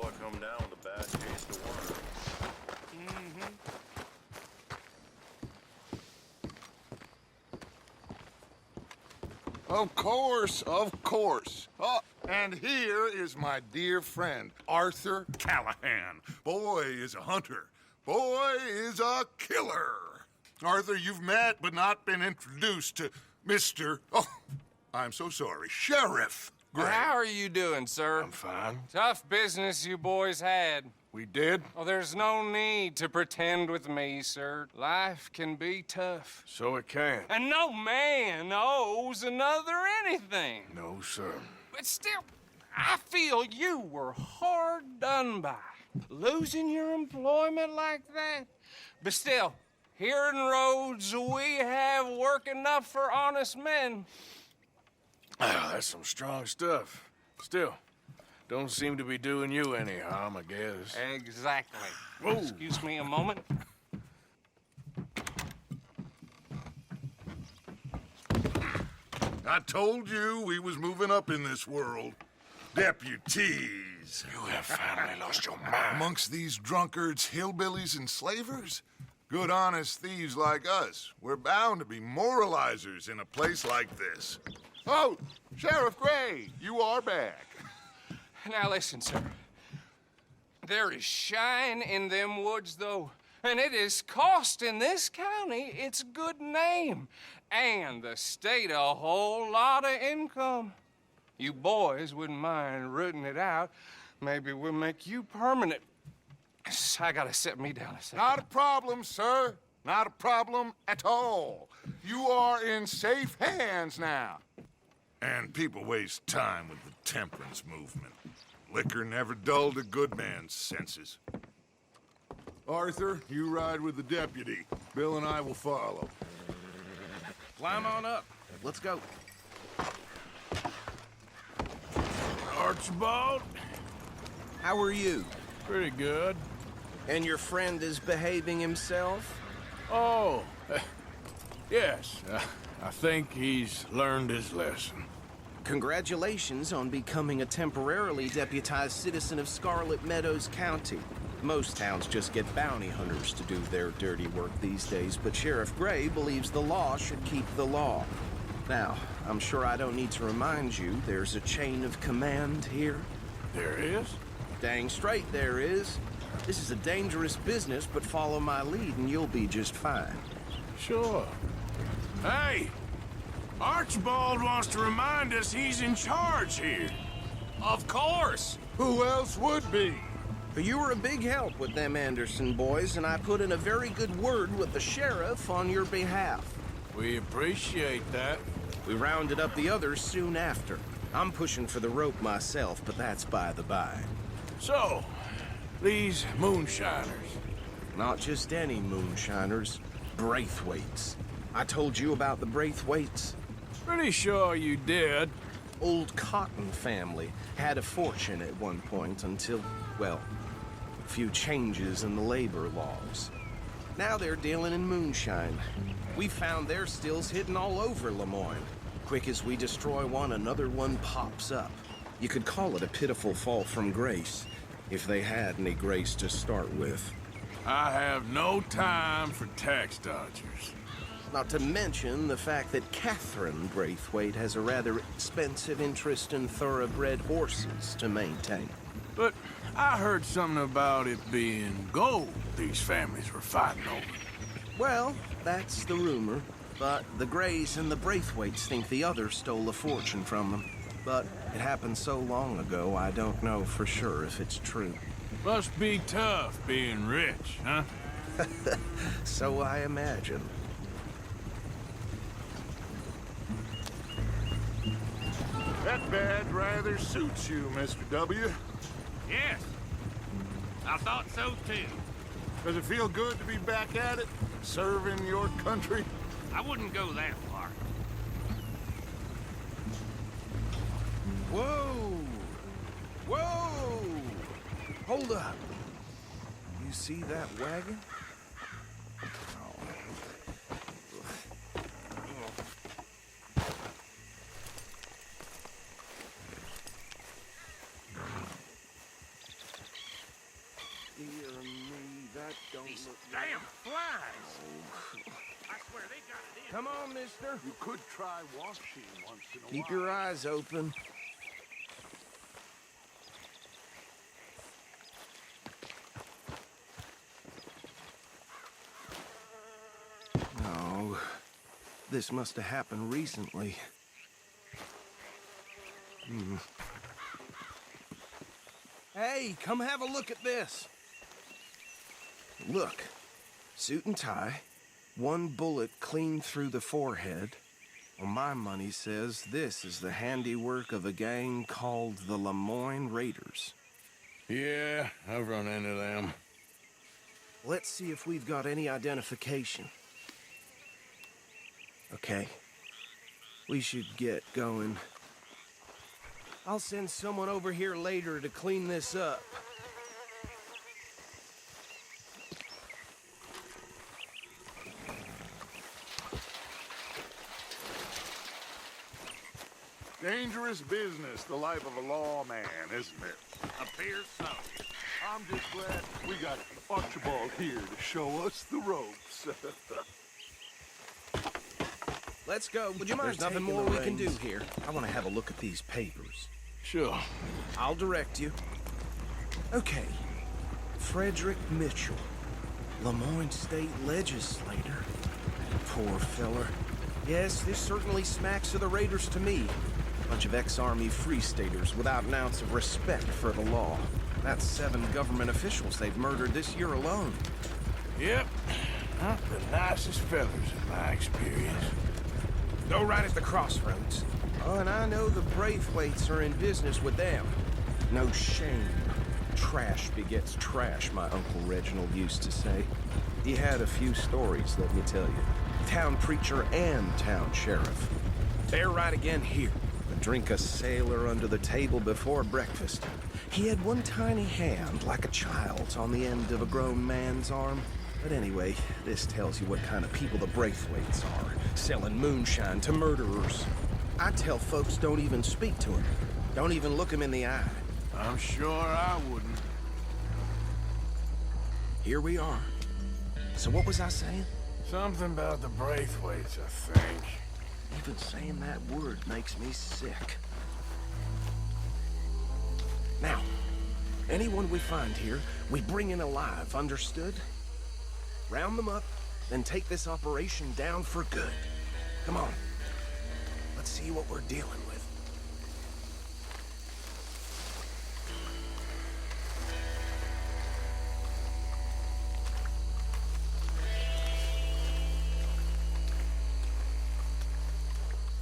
boy come down with a bad taste of worms. Of course. Oh, and here is my dear friend, Arthur Callahan. Boy is a hunter. Boy is a killer. Arthur, you've met but not been introduced to Mr. Oh, I'm so sorry, Sheriff Gray. How are you doing, sir? I'm fine. Tough business you boys had. We did? Oh, there's no need to pretend with me, sir. Life can be tough. So it can. And no man owes another anything. No, sir. But still, I feel you were hard done by. Losing your employment like that. But still, here in Rhodes, we have work enough for honest men. Ah, that's some strong stuff. Still, don't seem to be doing you any harm, I guess. Exactly. Whoa. Excuse me a moment. I told you we was moving up in this world. Deputies. You have finally lost your mind. Amongst these drunkards, hillbillies, and slavers? Good honest thieves like us. We're bound to be moralizers in a place like this. Oh, Sheriff Gray, you are back. Now listen, sir. There is shine in them woods, though, and it is costing this county its good name and the state a whole lot of income. You boys wouldn't mind rooting it out. Maybe we'll make you permanent. I gotta set me down a second. Not a problem, sir. Not a problem at all. You are in safe hands now. And people waste time with the temperance movement. Liquor never dulled a good man's senses. Arthur, you ride with the deputy. Bill and I will follow. Climb on up. Let's go. Archibald? How are you? Pretty good. And your friend is behaving himself? Oh, yes. I think he's learned his lesson. Congratulations on becoming a temporarily deputized citizen of Scarlet Meadows County. Most towns just get bounty hunters to do their dirty work these days, but Sheriff Gray believes the law should keep the law. Now, I'm sure I don't need to remind you there's a chain of command here. There is? Dang straight there is. This is a dangerous business, but follow my lead and you'll be just fine. Sure. Hey! Archibald wants to remind us he's in charge here. Of course! Who else would be? But you were a big help with them Anderson boys, and I put in a very good word with the sheriff on your behalf. We appreciate that. We rounded up the others soon after. I'm pushing for the rope myself, but that's by the by. So, these moonshiners. Not just any moonshiners, Braithwaites. I told you about the Braithwaites? Pretty sure you did. Old Cotton family had a fortune at one point until, well, a few changes in the labor laws. Now they're dealing in moonshine. We found their stills hidden all over Lemoyne. Quick as we destroy one, another one pops up. You could call it a pitiful fall from grace, if they had any grace to start with. I have no time for tax dodgers. Not to mention the fact that Catherine Braithwaite has a rather expensive interest in thoroughbred horses to maintain. But I heard something about it being gold these families were fighting over. Well, that's the rumor. But the Grays and the Braithwaites think the others stole a fortune from them. But it happened so long ago, I don't know for sure if it's true. Must be tough being rich, huh? So I imagine. That badge rather suits you, Mr. W. Yes, I thought so too. Does it feel good to be back at it, serving your country? I wouldn't go that far. Whoa! Whoa! Hold up. You see that wagon? Dear me, that don't These look damn flies! I swear they got it in. Come on, mister. You could try washing once in a Keep while. your eyes open. No, this must have happened recently. Hey, come have a look at this. Look, suit and tie, one bullet clean through the forehead. Well, my money says this is the handiwork of a gang called the Lemoyne Raiders. Yeah, I've run into them. Let's see if we've got any identification. Okay. We should get going. I'll send someone over here later to clean this up. Dangerous business, the life of a lawman, isn't it? Appears so. I'm just glad we got Archibald here to show us the ropes. Let's go. Would you mind There's nothing taking more the we can do reins? Here. I want to have a look at these papers. Sure. I'll direct you. Okay. Frederick Mitchell, Lemoyne State Legislator. Poor feller. Yes, this certainly smacks of the Raiders to me. Bunch of ex-Army Free Staters without an ounce of respect for the law. That's 7 government officials they've murdered this year alone. Yep. Not the nicest fellas in my experience. Go right at the crossroads. Oh, and I know the Braithwaites are in business with them. No shame. Trash begets trash, my Uncle Reginald used to say. He had a few stories, let me tell you. Town preacher and town sheriff. They're right again here. A drink a sailor under the table before breakfast. He had one tiny hand, like a child's, on the end of a grown man's arm. But anyway, this tells you what kind of people the Braithwaites are, selling moonshine to murderers. I tell folks don't even speak to him. Don't even look him in the eye. I'm sure I wouldn't. Here we are. So what was I saying? Something about the Braithwaites, I think. Even saying that word makes me sick. Now, anyone we find here, we bring in alive, understood? Round them up, then take this operation down for good. Come on. Let's see what we're dealing with.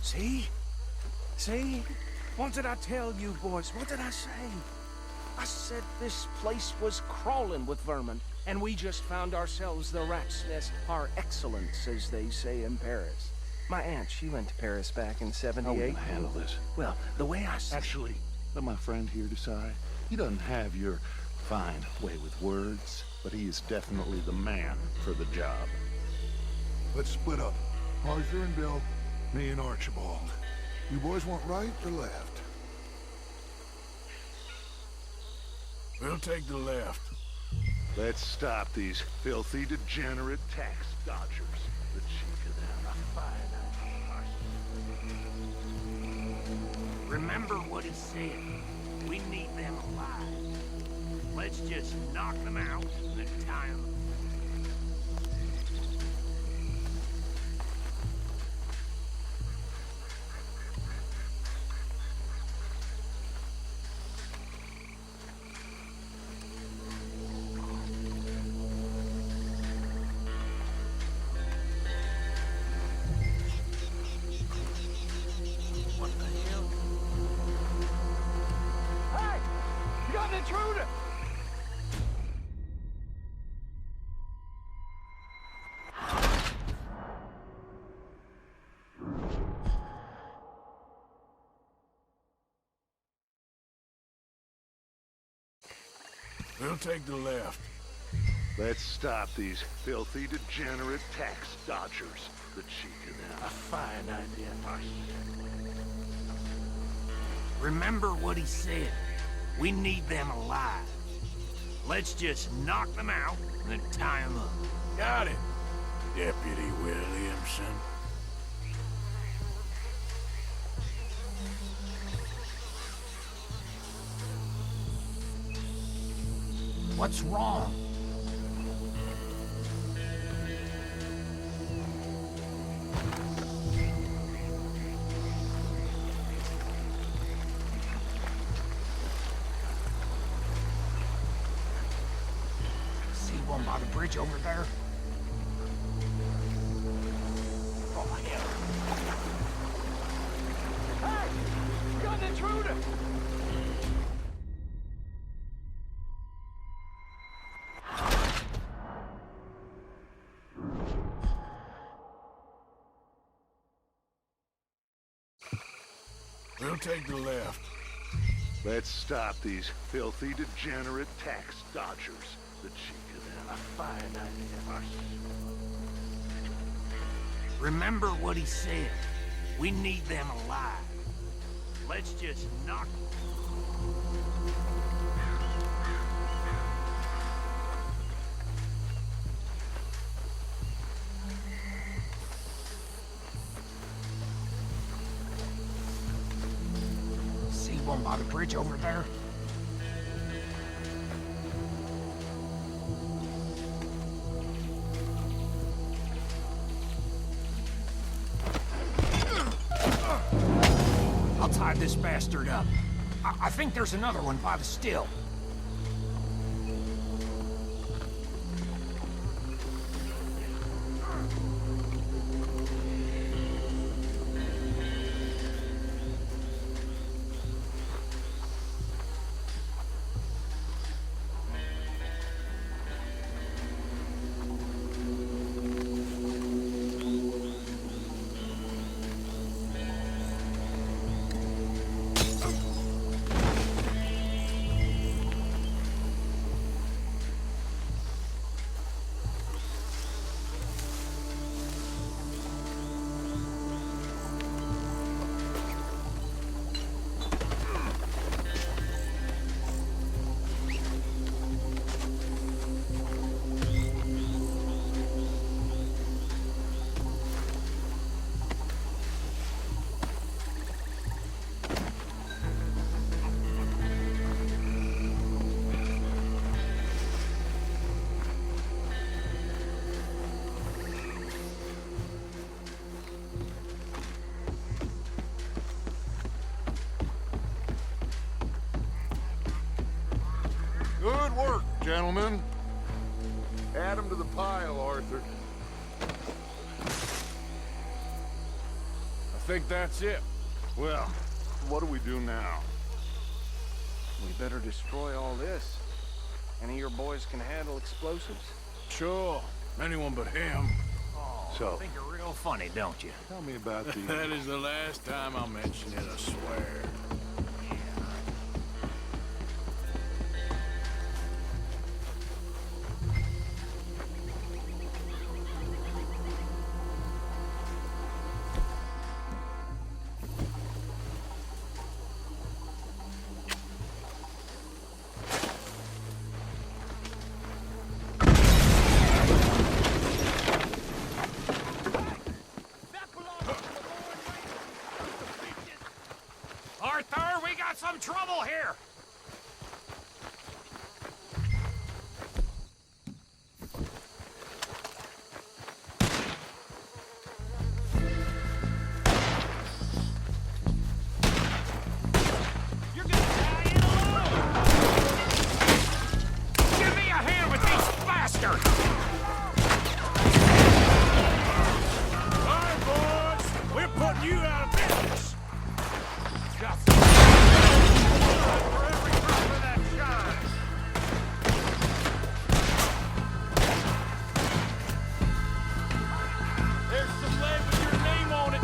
See? See? What did I tell you, boys? What did I say? I said this place was crawling with vermin, and we just found ourselves the rat's nest par excellence, as they say in Paris. My aunt, she went to Paris back in How are we '78. gonna handle this? Well, the way I see Actually, let my friend here decide. He doesn't have your fine way with words, but he is definitely the man for the job. Let's split up. Arthur and Bill, me and Archibald. You boys want right or left? We'll take the left. Let's stop these filthy, degenerate tax dodgers. The cheek of them. Remember what he said. We need them alive. Let's just knock them out and tie them. What the hell? Hey! You got an intruder! We'll take the left. Let's stop these filthy, degenerate tax dodgers. The cheek of them. A fine idea, Remember what he said. We need them alive. Let's just knock them out and then tie them up. Got it, Deputy Williamson. What's wrong? See one by the bridge over there? Oh, hell. Hey! Got an intruder! We'll take the left. Let's stop these filthy, degenerate tax dodgers. The cheek of them. A fine idea. Remember what he said. We need them alive. Let's just knock. See one by the bridge over there? I'll tie this bastard up. I think there's another one by the still. Good work, gentlemen. Add them to the pile, Arthur. I think that's it. Well, what do we do now? We better destroy all this. Any of your boys can handle explosives? Sure. Anyone but him. So, Think you're real funny, don't you? tell me about the... That is the last time I'll mention it, I swear. Arthur, we got some trouble here! You're gonna die in alone! Give me a hand with these bastards! All right, boys. We're putting you out of business. Just for every drop of that shine! There's some lead with your name on it.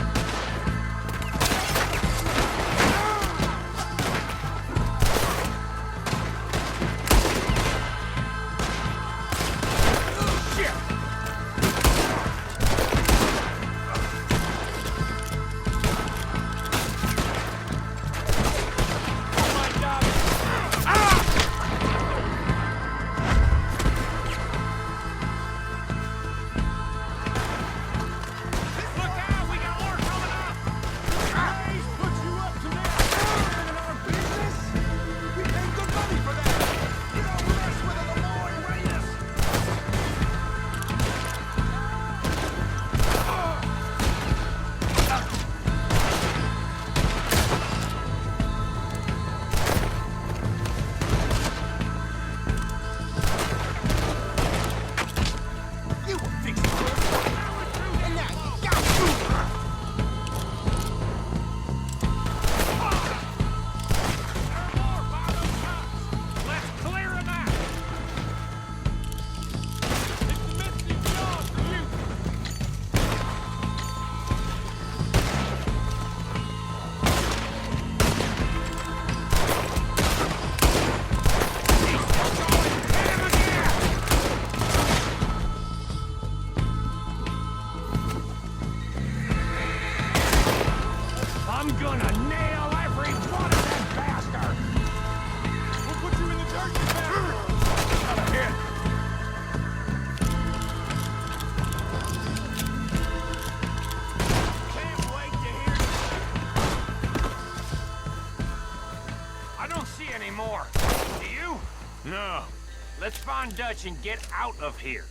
Von Dutch and get out of here.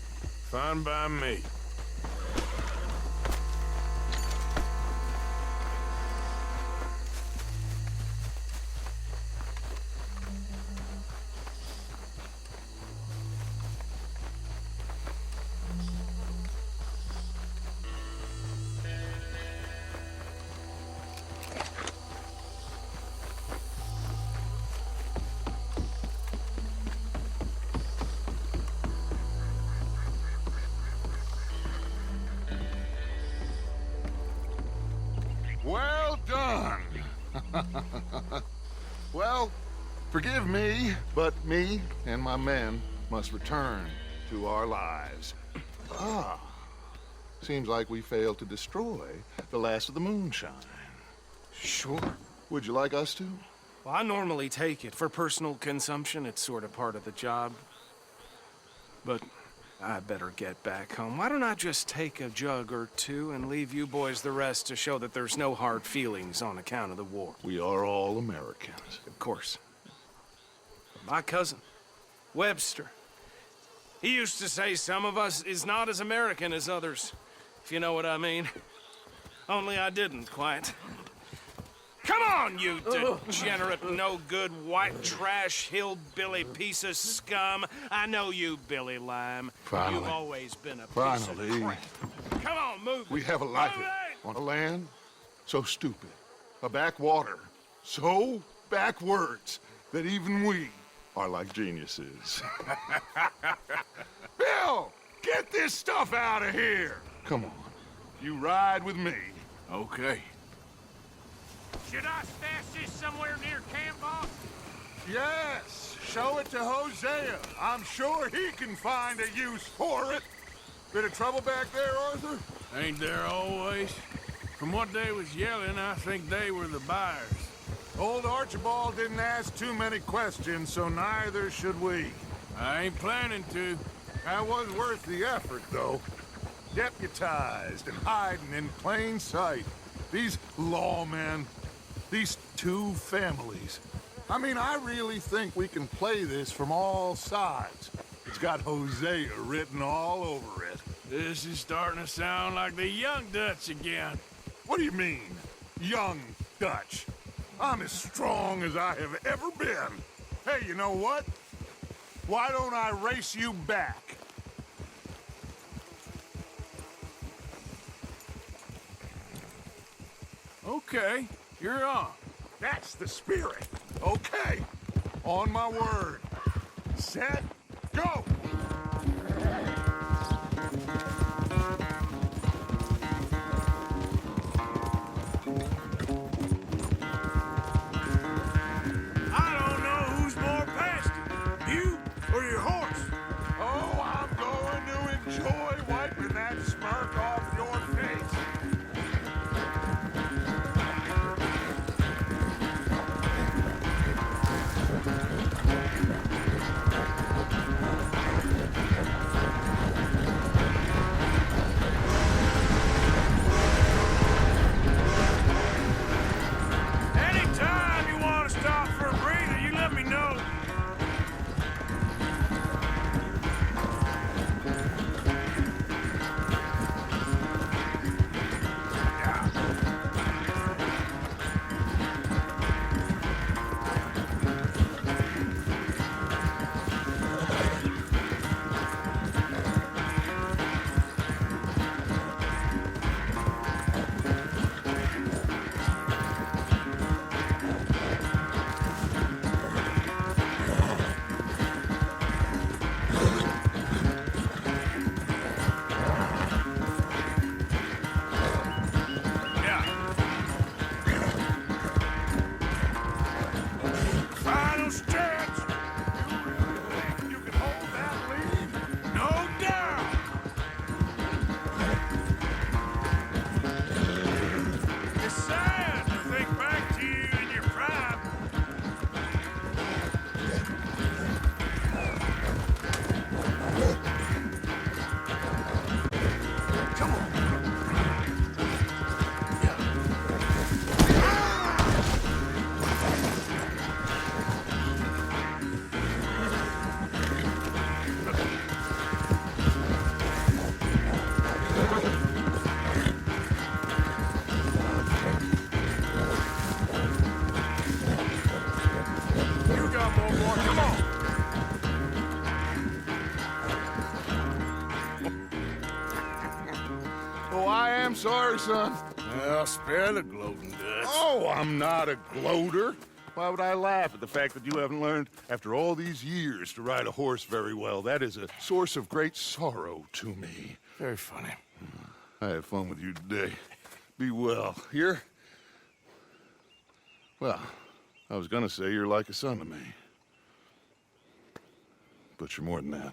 Fine by me. Well done. Well, forgive me, but me and my men must return to our lives. Ah, seems like we failed to destroy the last of the moonshine. Sure. Would you like us to? Well, I normally take it. For personal consumption, it's sort of part of the job. But I better get back home. Why don't I just take a jug or two and leave you boys the rest to show that there's no hard feelings on account of the war? We are all Americans. Of course. My cousin, Webster, he used to say some of us is not as American as others, if you know what I mean. Only I didn't quite. Come on, you degenerate, no-good, white trash, hillbilly piece of scum. I know you, Billy Lime. Finally. You've always been a piece Finally. of crap. Come on, move. We have a life Move it! on a land so stupid, a backwater so backwards that even we are like geniuses. Bill, get this stuff out of here. Come on, you ride with me. Okay. Should I stash this somewhere near camp, boss? Yes, show it to Hosea. I'm sure he can find a use for it. Bit of trouble back there, Arthur? Ain't there always? From what they was yelling, I think they were the buyers. Old Archibald didn't ask too many questions, so neither should we. I ain't planning to. That was worth the effort, though. Deputized and hiding in plain sight. These lawmen, these two families. I mean, I really think we can play this from all sides. It's got Hosea written all over it. This is starting to sound like the young Dutch again. What do you mean, young Dutch? I'm as strong as I have ever been. Hey, you know what? Why don't I race you back? Okay, you're on. That's the spirit. Okay, on my word. Set, go! I don't know who's more past it, you or your horse. Oh, I'm going to enjoy wiping that smirk off your face. Anytime you want to stop for a breather, you let me know. damn sorry, son. Well, spare the gloating guts. Oh, I'm not a gloater. Why would I laugh at the fact that you haven't learned, after all these years, to ride a horse very well? That is a source of great sorrow to me. Very funny. I had fun with you today. Be well. Here? Well, I was gonna say you're like a son to me. But you're more than that.